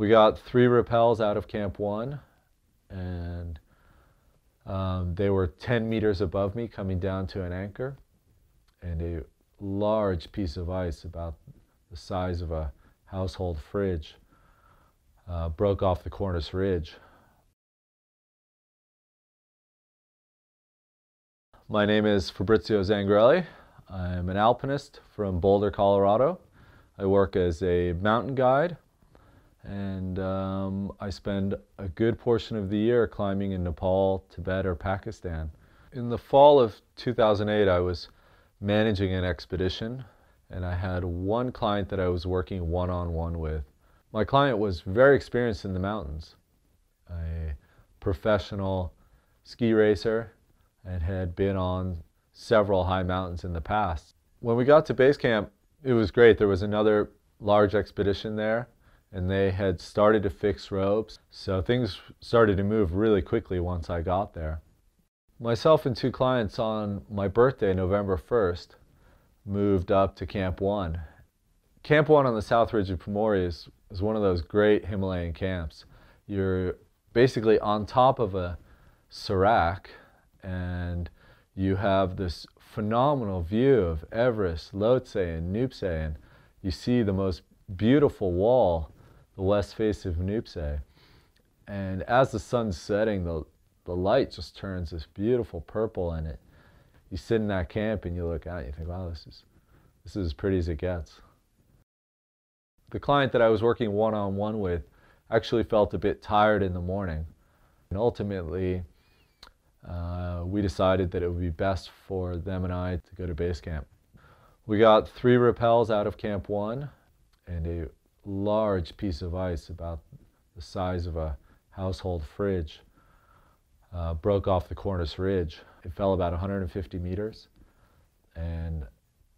We got 3 rappels out of Camp 1, and they were 10 meters above me coming down to an anchor, and a large piece of ice about the size of a household fridge broke off the cornice ridge. My name is Fabrizio Zangrilli. I'm an alpinist from Boulder, Colorado. I work as a mountain guide, and I spend a good portion of the year climbing in Nepal, Tibet, or Pakistan. In the fall of 2008, I was managing an expedition, and I had one client that I was working one-on-one with. My client was very experienced in the mountains, a professional ski racer, and had been on several high mountains in the past. When we got to base camp, it was great. There was another large expedition there, and they had started to fix ropes, so things started to move really quickly once I got there. Myself and 2 clients on my birthday, November 1st, moved up to Camp 1. Camp 1 on the south ridge of Pumori is one of those great Himalayan camps. You're basically on top of a serac, and you have this phenomenal view of Everest, Lhotse, and Nuptse, and you see the most beautiful wall, the west face of Nuptse. And as the sun's setting, the light just turns this beautiful purple in it. You sit in that camp and you look out and you think, wow, this is as pretty as it gets. The client that I was working one-on-one with actually felt a bit tired in the morning, and ultimately we decided that it would be best for them and I to go to base camp. We got 3 rappels out of Camp 1, and a large piece of ice about the size of a household fridge broke off the cornice ridge. It fell about 150 meters and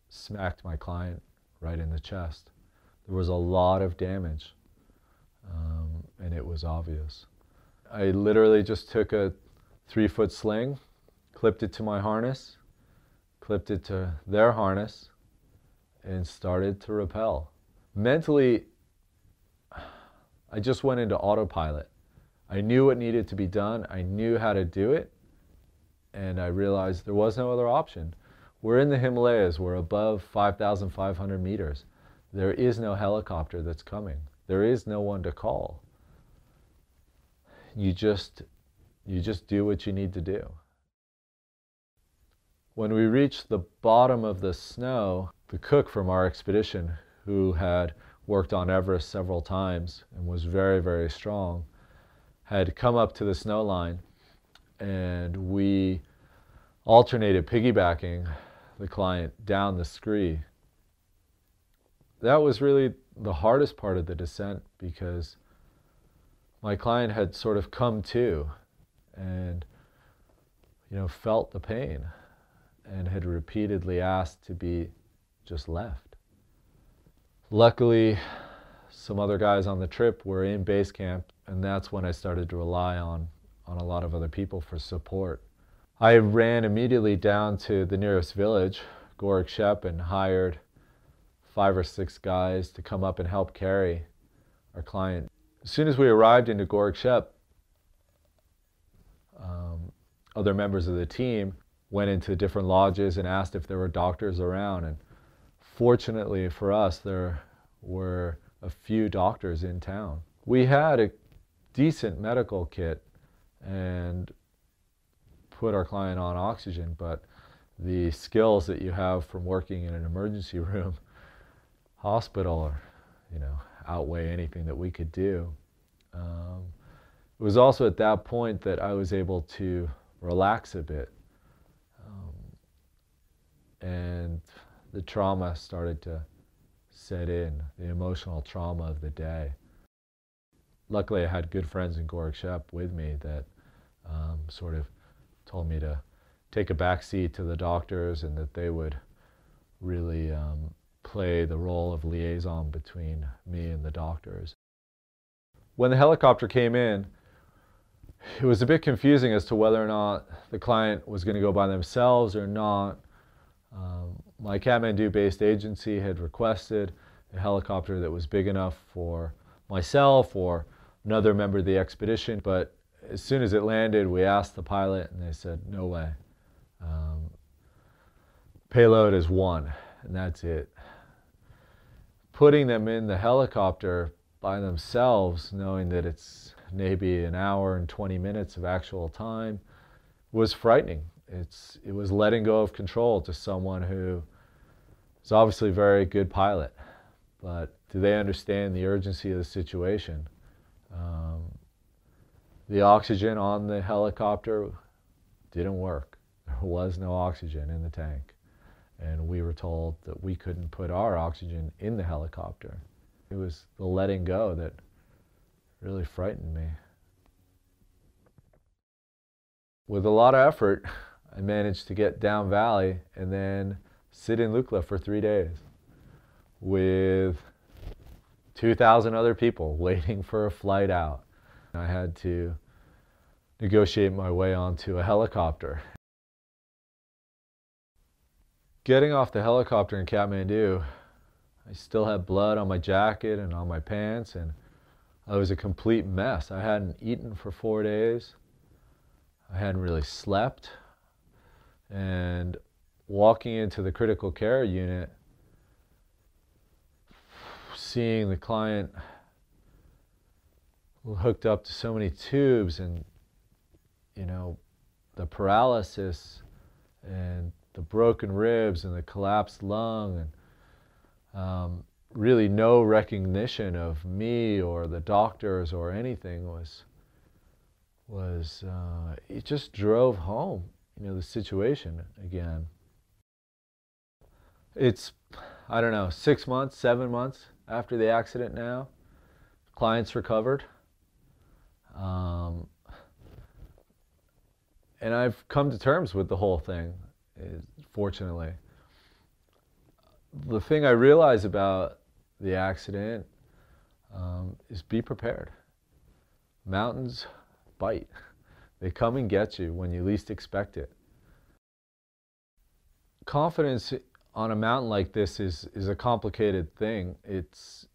smacked my client right in the chest. There was a lot of damage, and it was obvious. I literally just took a 3-foot sling, clipped it to my harness, clipped it to their harness, and started to rappel. Mentally, I just went into autopilot. I knew what needed to be done. I knew how to do it, and I realized there was no other option. We're in the Himalayas. We're above 5,500 meters. There is no helicopter that's coming. There is no one to call. You just do what you need to do. When we reached the bottom of the snow, the cook from our expedition, who had worked on Everest several times and was very, very strong, had come up to the snow line, and we alternated piggybacking the client down the scree. That was really the hardest part of the descent, because my client had sort of come to and felt the pain and had repeatedly asked to be just left. Luckily, some other guys on the trip were in base camp, and that's when I started to rely on a lot of other people for support. I ran immediately down to the nearest village, Gorakshep, and hired 5 or 6 guys to come up and help carry our client. As soon as we arrived into Gorakshep, other members of the team went into different lodges and asked if there were doctors around, and fortunately for us, there were a few doctors in town. We had a decent medical kit and put our client on oxygen, but the skills that you have from working in an emergency room hospital outweigh anything that we could do. It was also at that point that I was able to relax a bit, and the trauma started to set in, the emotional trauma of the day. Luckily, I had good friends in Gorakshep with me that sort of told me to take a back seat to the doctors, and that they would really play the role of liaison between me and the doctors. When the helicopter came in, it was a bit confusing as to whether or not the client was going to go by themselves or not. My Kathmandu-based agency had requested a helicopter that was big enough for myself or another member of the expedition. But as soon as it landed, we asked the pilot, and they said, no way. Payload is 1, and that's it. Putting them in the helicopter by themselves, knowing that it's maybe an hour and 20 minutes of actual time, was frightening. It was letting go of control to someone who is obviously a very good pilot, but do they understand the urgency of the situation? The oxygen on the helicopter didn't work. There was no oxygen in the tank, and we were told that we couldn't put our oxygen in the helicopter. It was the letting go that really frightened me. With a lot of effort, I managed to get down valley and then sit in Lukla for 3 days with 2,000 other people waiting for a flight out. I had to negotiate my way onto a helicopter. Getting off the helicopter in Kathmandu, I still had blood on my jacket and on my pants, and I was a complete mess. I hadn't eaten for 4 days. I hadn't really slept. And walking into the critical care unit, seeing the client hooked up to so many tubes, and the paralysis and the broken ribs and the collapsed lung, and really no recognition of me or the doctors or anything was it just drove home the situation again. It's, I don't know, 6 months, 7 months after the accident now. Client's recovered. And I've come to terms with the whole thing, fortunately. The thing I realize about the accident is be prepared. Mountains bite. They come and get you when you least expect it. Confidence on a mountain like this is a complicated thing. It's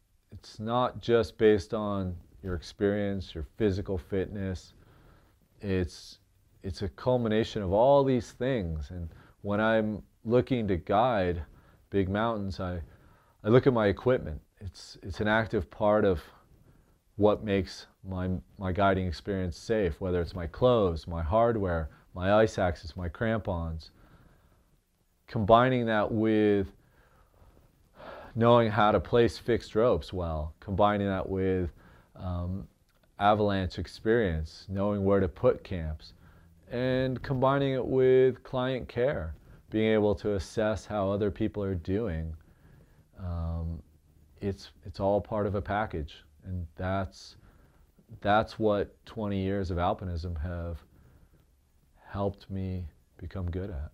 not just based on your experience, your physical fitness. It's a culmination of all these things. And when I'm looking to guide big mountains, I look at my equipment. It's an active part of what makes my guiding experience safe, whether it's my clothes, my hardware, my ice axes, my crampons. Combining that with knowing how to place fixed ropes well, combining that with avalanche experience, knowing where to put camps, and combining it with client care, being able to assess how other people are doing. It's all part of a package, and that's what 20 years of alpinism have helped me become good at.